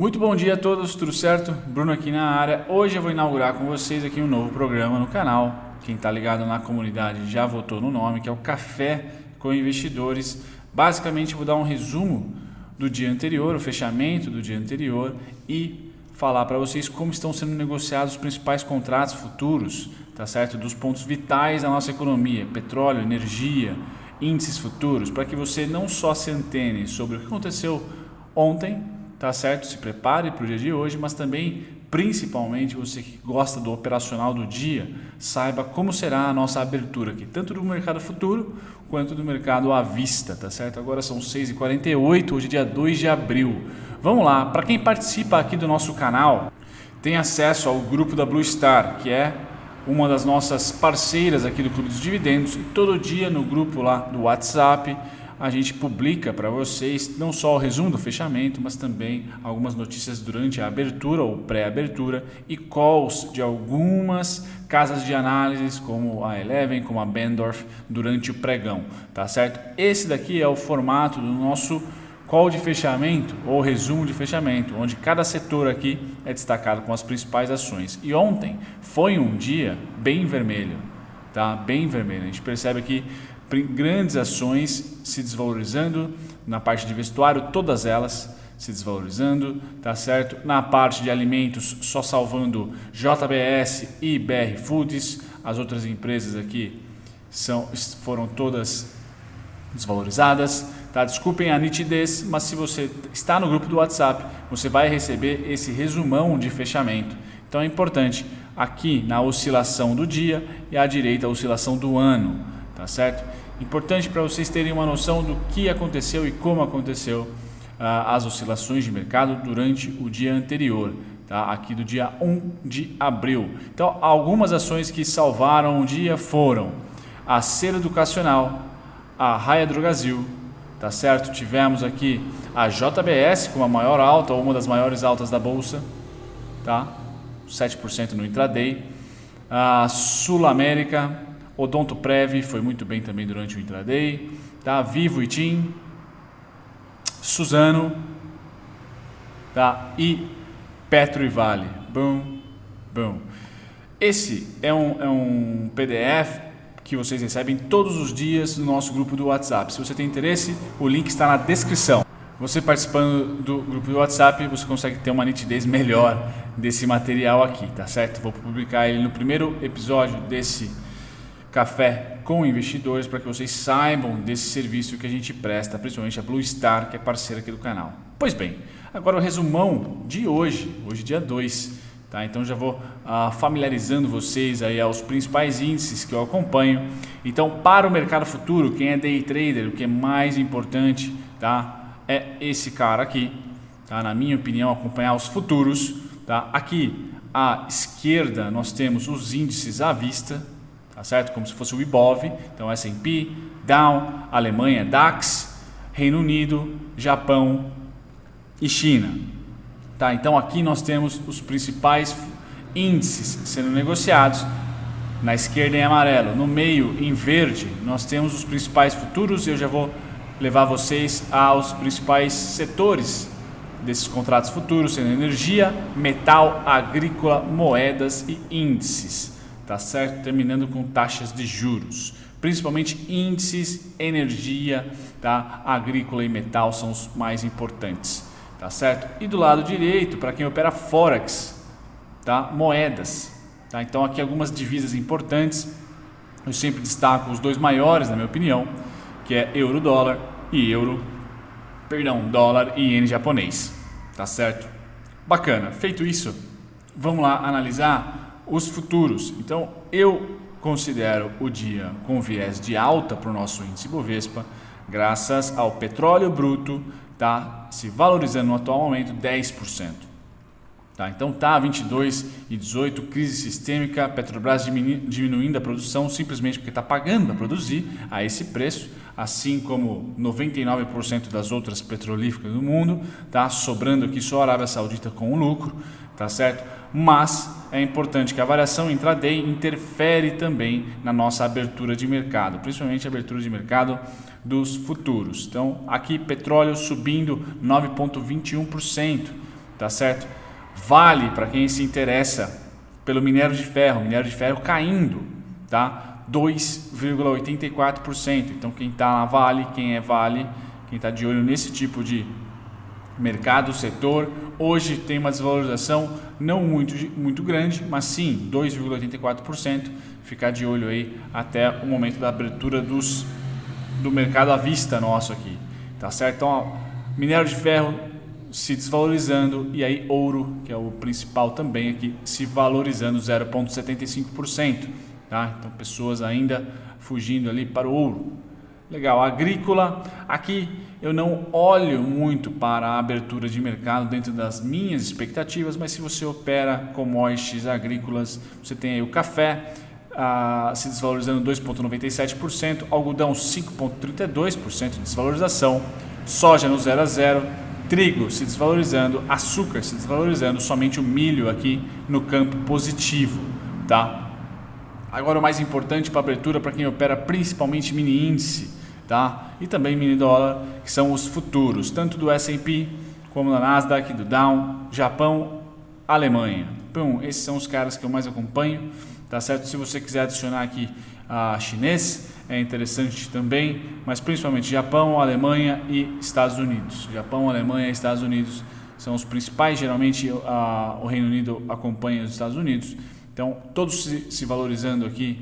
Muito bom dia a todos, tudo certo? Bruno aqui na área. Hoje eu vou inaugurar com vocês aqui um novo programa no canal. Quem está ligado na comunidade já votou no nome, que é o Café com Investidores. Basicamente vou dar um resumo do dia anterior, o fechamento do dia anterior e falar para vocês como estão sendo negociados os principais contratos futuros, tá certo? Dos pontos vitais da nossa economia, petróleo, energia, índices futuros, para que você não só se antene sobre o que aconteceu ontem, tá certo? Se prepare para o dia de hoje, mas também, principalmente, você que gosta do operacional do dia, saiba como será a nossa abertura aqui, tanto do mercado futuro quanto do mercado à vista, tá certo? Agora são 6h48, hoje é dia 2 de abril. Vamos lá, para quem participa aqui do nosso canal, tem acesso ao grupo da Blue Star, que é uma das nossas parceiras aqui do Clube dos Dividendos, e todo dia no grupo lá do WhatsApp, a gente publica para vocês não só o resumo do fechamento, mas também algumas notícias durante a abertura ou pré-abertura e calls de algumas casas de análise, como a Eleven, como a Bendorf, durante o pregão, tá certo? Esse daqui é o formato do nosso call de fechamento ou resumo de fechamento, onde cada setor aqui é destacado com as principais ações. E ontem foi um dia bem vermelho, tá? Bem vermelho. A gente percebe aqui grandes ações se desvalorizando na parte de vestuário, todas elas se desvalorizando, tá certo? Na parte de alimentos, só salvando JBS e BR Foods, as outras empresas aqui foram todas desvalorizadas, tá? Desculpem a nitidez, mas se você está no grupo do WhatsApp, você vai receber esse resumão de fechamento. Então é importante aqui na oscilação do dia e à direita a oscilação do ano, tá certo? Importante para vocês terem uma noção do que aconteceu e como aconteceu as oscilações de mercado durante o dia anterior, tá? Aqui do dia 1 de abril. Então, algumas ações que salvaram o dia foram a Ser Educacional, a Raia Drogasil, tá certo? Tivemos aqui a JBS com a maior alta, ou uma das maiores altas da bolsa, tá? 7% no intraday. A Sul América, Odontoprev foi muito bem também durante o intraday, tá? Vivo e TIM, Suzano, tá? E Petro e Vale. Bom. Esse é um PDF que vocês recebem todos os dias no nosso grupo do WhatsApp. Se você tem interesse, o link está na descrição. Você participando do grupo do WhatsApp, você consegue ter uma nitidez melhor desse material aqui, tá certo? Vou publicar ele no primeiro episódio desse Café com Investidores, para que vocês saibam desse serviço que a gente presta, principalmente a Blue Star, que é parceira aqui do canal. Pois bem, agora o resumão de hoje dia 2, tá? Então já vou familiarizando vocês aí aos principais índices que eu acompanho. Então, para o mercado futuro, quem é day trader, o que é mais importante, tá? É esse cara aqui, tá? Na minha opinião, acompanhar os futuros, tá? Aqui à esquerda nós temos os índices à vista, tá certo? Como se fosse o IBOV, então S&P, Dow, Alemanha, DAX, Reino Unido, Japão e China. Tá? Então aqui nós temos os principais índices sendo negociados, na esquerda em amarelo, no meio em verde nós temos os principais futuros e eu já vou levar vocês aos principais setores desses contratos futuros, sendo energia, metal, agrícola, moedas e índices. Tá certo? Terminando com taxas de juros, principalmente índices, energia, tá? Agrícola e metal são os mais importantes, tá certo? E do lado direito, para quem opera Forex, tá? Moedas, tá? Então aqui algumas divisas importantes, eu sempre destaco os dois maiores na minha opinião, que é dólar e iene japonês, tá certo? Bacana, feito isso, vamos lá analisar os futuros. Então, eu considero o dia com viés de alta para o nosso índice Bovespa, graças ao petróleo bruto, tá? Se valorizando no atual momento 10%. Tá? Então, tá 22,18, crise sistêmica, Petrobras diminuindo a produção simplesmente porque está pagando para produzir a esse preço, assim como 99% das outras petrolíferas do mundo, tá? Sobrando aqui só a Arábia Saudita com o lucro, tá certo? Mas é importante que a variação intraday interfere também na nossa abertura de mercado, principalmente a abertura de mercado dos futuros. Então, aqui petróleo subindo 9,21%, tá certo? Vale para quem se interessa pelo minério de ferro caindo, tá? 2,84%. Então quem está na Vale, quem está de olho nesse tipo de mercado, setor, hoje tem uma desvalorização não muito grande, mas sim 2,84%. Ficar de olho aí até o momento da abertura do mercado à vista nosso aqui, tá certo? Então, ó, minério de ferro se desvalorizando e aí ouro, que é o principal também aqui, se valorizando 0,75%, tá? Então, pessoas ainda fugindo ali para o ouro. Legal, agrícola, aqui eu não olho muito para a abertura de mercado dentro das minhas expectativas, mas se você opera commodities agrícolas, você tem aí o café se desvalorizando 2,97%, algodão 5,32% de desvalorização, soja no 0 a 0, trigo se desvalorizando, açúcar se desvalorizando, somente o milho aqui no campo positivo, tá? Agora o mais importante para a abertura para quem opera principalmente mini índice, tá? E também mini dólar, que são os futuros, tanto do S&P como da Nasdaq, do Dow, Japão, Alemanha. Então, esses são os caras que eu mais acompanho, tá certo? Se você quiser adicionar aqui a chinês, é interessante também, mas principalmente Japão, Alemanha e Estados Unidos. Japão, Alemanha e Estados Unidos são os principais, geralmente o Reino Unido acompanha os Estados Unidos. Então, todos se valorizando aqui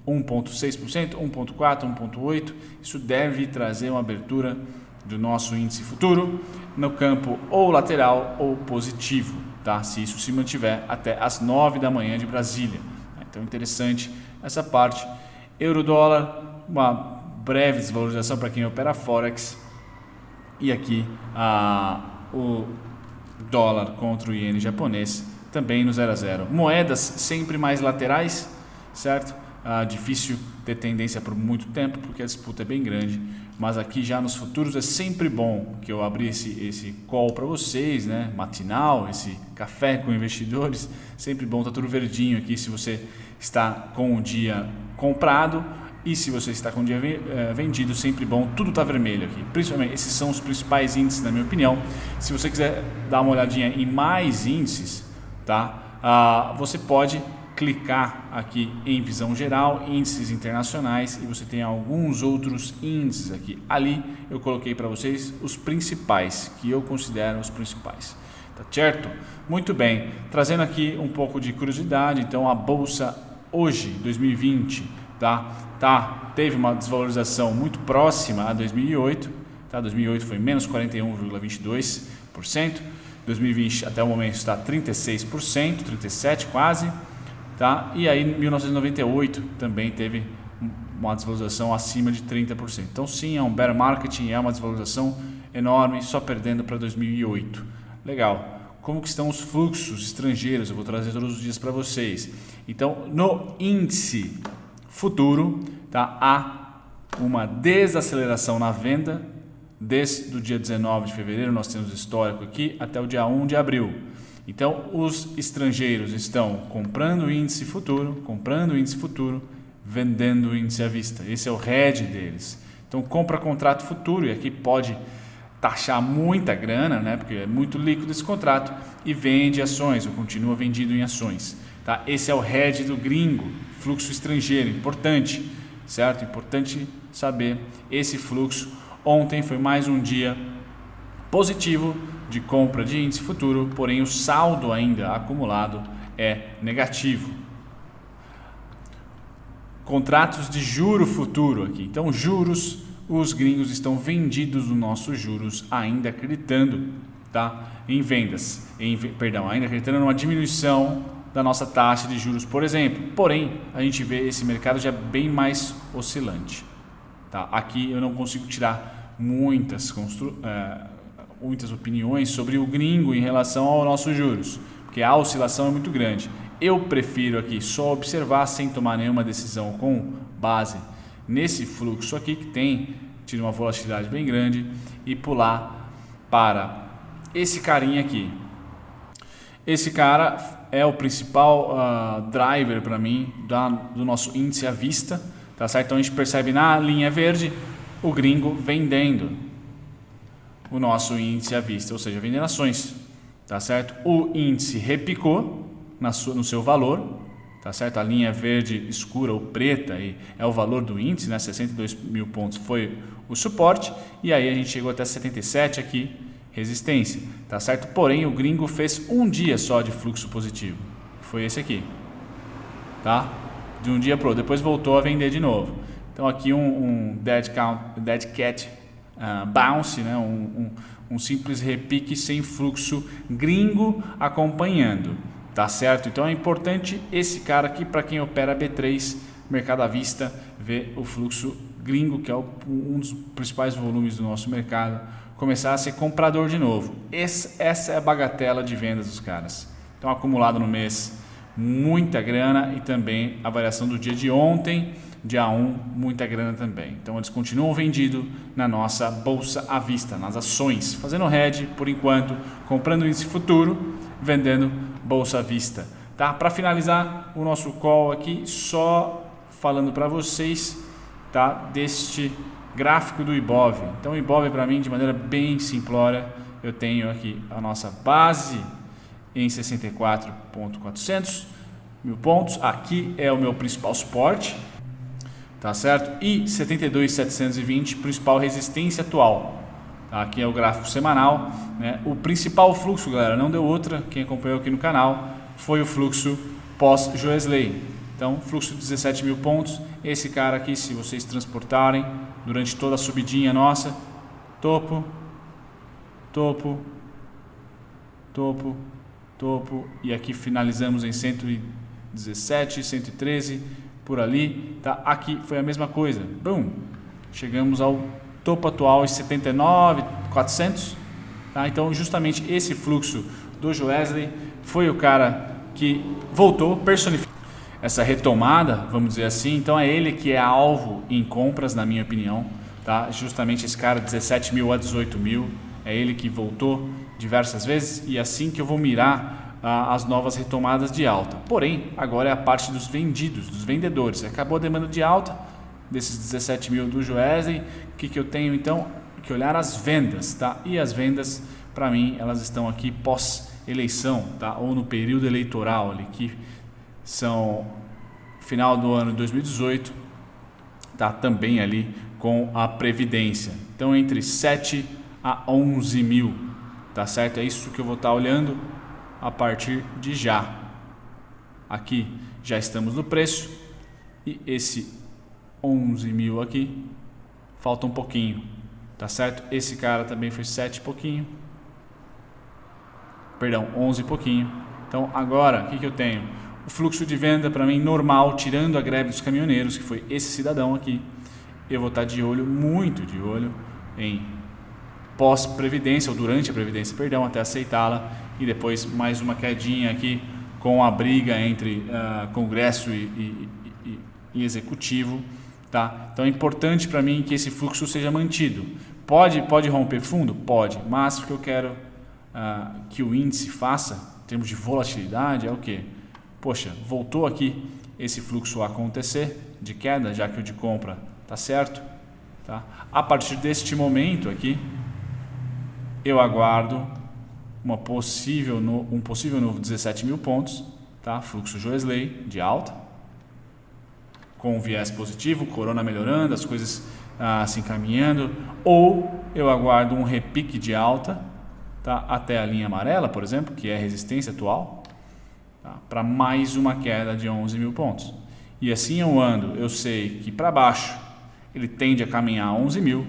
1,6%, 1,4%, 1,8%. Isso deve trazer uma abertura do nosso índice futuro no campo ou lateral ou positivo, tá? Se isso se mantiver até as 9 da manhã de Brasília. Então, interessante essa parte. Euro-dólar, uma breve desvalorização para quem opera Forex. E aqui o dólar contra o iene japonês também no 0 a 0. Moedas sempre mais laterais, certo? Difícil ter tendência por muito tempo porque a disputa é bem grande, mas aqui já nos futuros é sempre bom que eu abri esse call para vocês, né? Matinal, esse café com investidores, sempre bom, tá tudo verdinho aqui se você está com o dia comprado e se você está com o dia vendido, sempre bom, tudo tá vermelho aqui, principalmente esses são os principais índices na minha opinião. Se você quiser dar uma olhadinha em mais índices, tá? Você pode clicar aqui em visão geral, índices internacionais, e você tem alguns outros índices aqui. Ali eu coloquei para vocês os principais, que eu considero os principais, tá certo? Muito bem, trazendo aqui um pouco de curiosidade. Então a bolsa hoje, 2020, teve uma desvalorização muito próxima a 2008, tá? 2008 foi menos 41,22%, 2020 até o momento está 36%, 37% quase. Tá? E aí em 1998 também teve uma desvalorização acima de 30%. Então sim, é um bear market, é uma desvalorização enorme, só perdendo para 2008. Legal. Como que estão os fluxos estrangeiros? Eu vou trazer todos os dias para vocês. Então no índice futuro, tá? Há uma desaceleração na venda desde o dia 19 de fevereiro, nós temos o histórico aqui, até o dia 1 de abril. Então, os estrangeiros estão comprando o índice futuro, vendendo o índice à vista. Esse é o hedge deles. Então, compra contrato futuro, e aqui pode taxar muita grana, né, porque é muito líquido esse contrato, e vende ações, ou continua vendido em ações. Tá? Esse é o hedge do gringo, fluxo estrangeiro, importante, certo? Importante saber esse fluxo. Ontem foi mais um dia positivo de compra de índice futuro, porém o saldo ainda acumulado é negativo. Contratos de juro futuro aqui. Então, juros, os gringos estão vendidos no nossos juros, ainda acreditando, tá? Em vendas, ainda acreditando numa diminuição da nossa taxa de juros, por exemplo. Porém, a gente vê esse mercado já bem mais oscilante. Tá? Aqui eu não consigo tirar muitas opiniões sobre o gringo em relação aos nossos juros, porque a oscilação é muito grande. Eu prefiro aqui só observar sem tomar nenhuma decisão com base nesse fluxo aqui que tido uma volatilidade bem grande e pular para esse carinha aqui. Esse cara é o principal driver para mim do nosso índice à vista, tá certo? Então a gente percebe na linha verde o gringo vendendo o nosso índice à vista, ou seja, vendendo ações, tá certo? O índice repicou no seu valor, tá certo? A linha verde escura ou preta aí é o valor do índice, né? 62 mil pontos foi o suporte, e aí a gente chegou até 77 aqui, resistência, tá certo? Porém, o gringo fez um dia só de fluxo positivo, foi esse aqui, tá? De um dia para outro, depois voltou a vender de novo. Então aqui um dead cat bounce, né? Um simples repique sem fluxo gringo acompanhando, tá certo? Então é importante esse cara aqui para quem opera B3, mercado à vista, ver o fluxo gringo, que é um dos principais volumes do nosso mercado, começar a ser comprador de novo. Essa é a bagatela de vendas dos caras. Então acumulado no mês muita grana, e também a variação do dia de ontem, dia 1, muita grana também. Então eles continuam vendidos na nossa bolsa à vista, nas ações, fazendo hedge por enquanto, comprando índice futuro, vendendo bolsa à vista. Tá? Para finalizar o nosso call aqui, só falando para vocês, tá, deste gráfico do Ibov. Então o Ibov, para mim, de maneira bem simplória, eu tenho aqui a nossa base em 64.400 mil pontos, aqui é o meu principal suporte, tá certo? E 72.720, principal resistência atual. Tá? Aqui é o gráfico semanal, né? O principal fluxo, galera, não deu outra, quem acompanhou aqui no canal, foi o fluxo pós-Joesley. Então, fluxo de 17 mil pontos, esse cara aqui, se vocês transportarem durante toda a subidinha nossa, topo, topo, topo, topo, e aqui finalizamos em 117, 113, por ali, tá? Aqui foi a mesma coisa, bum, chegamos ao topo atual em 79.400, tá? Então justamente esse fluxo do Joesley foi o cara que voltou, personificou essa retomada, vamos dizer assim. Então é ele que é alvo em compras, na minha opinião, tá? Justamente esse cara, 17 mil a 18 mil, é ele que voltou diversas vezes, e assim que eu vou mirar as novas retomadas de alta. Porém, agora é a parte dos vendidos, dos vendedores. Acabou a demanda de alta desses 17 mil do Joesley. O que eu tenho então? Que olhar as vendas, tá? E as vendas, para mim, elas estão aqui pós-eleição, tá? Ou no período eleitoral ali, que são final do ano de 2018, tá? Também ali com a Previdência. Então, entre 7 a 11 mil, tá certo? É isso que eu vou estar olhando a partir de já. Aqui já estamos no preço, e esse 11 mil aqui falta um pouquinho, tá certo? Esse cara também foi 7 e pouquinho, perdão, 11 e pouquinho. Então agora, o que eu tenho? O fluxo de venda para mim normal, tirando a greve dos caminhoneiros, que foi esse cidadão aqui. Eu vou estar de olho, muito de olho, em pós-previdência, ou durante a previdência, perdão, até aceitá-la, e depois mais uma quedinha aqui com a briga entre Congresso e Executivo, tá? Então é importante para mim que esse fluxo seja mantido. Pode romper fundo? Pode, mas o que eu quero que o índice faça, em termos de volatilidade, é o quê? Poxa, voltou aqui esse fluxo a acontecer de queda, já que o de compra tá certo, tá? A partir deste momento aqui, eu aguardo um possível novo 17 mil pontos, tá? Fluxo Joesley de alta, com viés positivo, corona melhorando, as coisas se encaminhando, ou eu aguardo um repique de alta, tá? Até a linha amarela, por exemplo, que é a resistência atual, tá? Para mais uma queda de 11 mil pontos. E assim eu ando, eu sei que para baixo ele tende a caminhar 11 mil,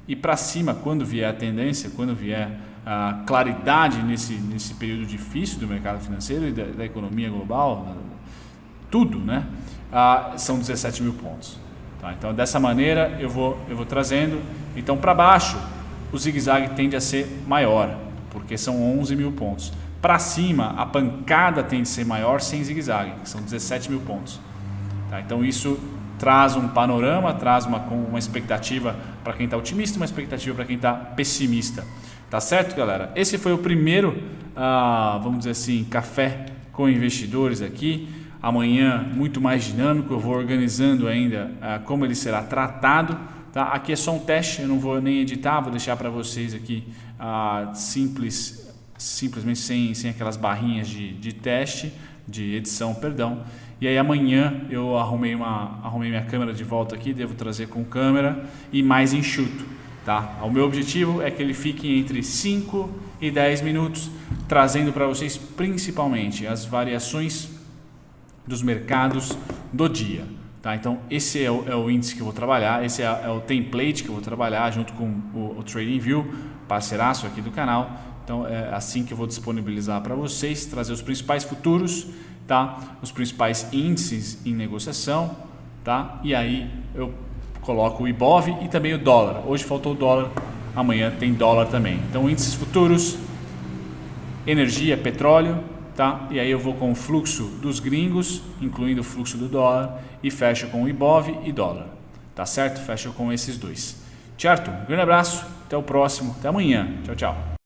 e para cima, quando vier a tendência, quando vier a claridade nesse período difícil do mercado financeiro e da economia global, tudo, né? São 17 mil pontos. Tá? Então, dessa maneira, eu vou trazendo. Então, para baixo, o zigue-zague tende a ser maior, porque são 11 mil pontos. Para cima, a pancada tende a ser maior sem zigue-zague, que são 17 mil pontos. Tá? Então, isso traz um panorama, traz uma expectativa para quem está otimista, uma expectativa para quem está pessimista. Tá certo, galera? Esse foi o primeiro, vamos dizer assim, café com investidores aqui. Amanhã, muito mais dinâmico, eu vou organizando ainda como ele será tratado. Tá? Aqui é só um teste, eu não vou nem editar, vou deixar para vocês aqui simples simplesmente sem aquelas barrinhas de teste, de edição, perdão. E aí amanhã eu arrumei minha câmera de volta aqui, devo trazer com câmera e mais enxuto, tá? O meu objetivo é que ele fique entre 5 e 10 minutos, trazendo para vocês principalmente as variações dos mercados do dia, tá? Então esse é o índice que eu vou trabalhar, esse é o template que eu vou trabalhar junto com o TradingView, parceiraço aqui do canal. Então é assim que eu vou disponibilizar para vocês, trazer os principais futuros, tá? Os principais índices em negociação, tá? E aí eu coloco o IBOV e também o dólar. Hoje faltou o dólar, amanhã tem dólar também. Então índices futuros, energia, petróleo, tá? E aí eu vou com o fluxo dos gringos, incluindo o fluxo do dólar, e fecho com o IBOV e dólar, tá certo? Fecho com esses dois, certo? Um grande abraço, até o próximo, até amanhã, tchau, tchau.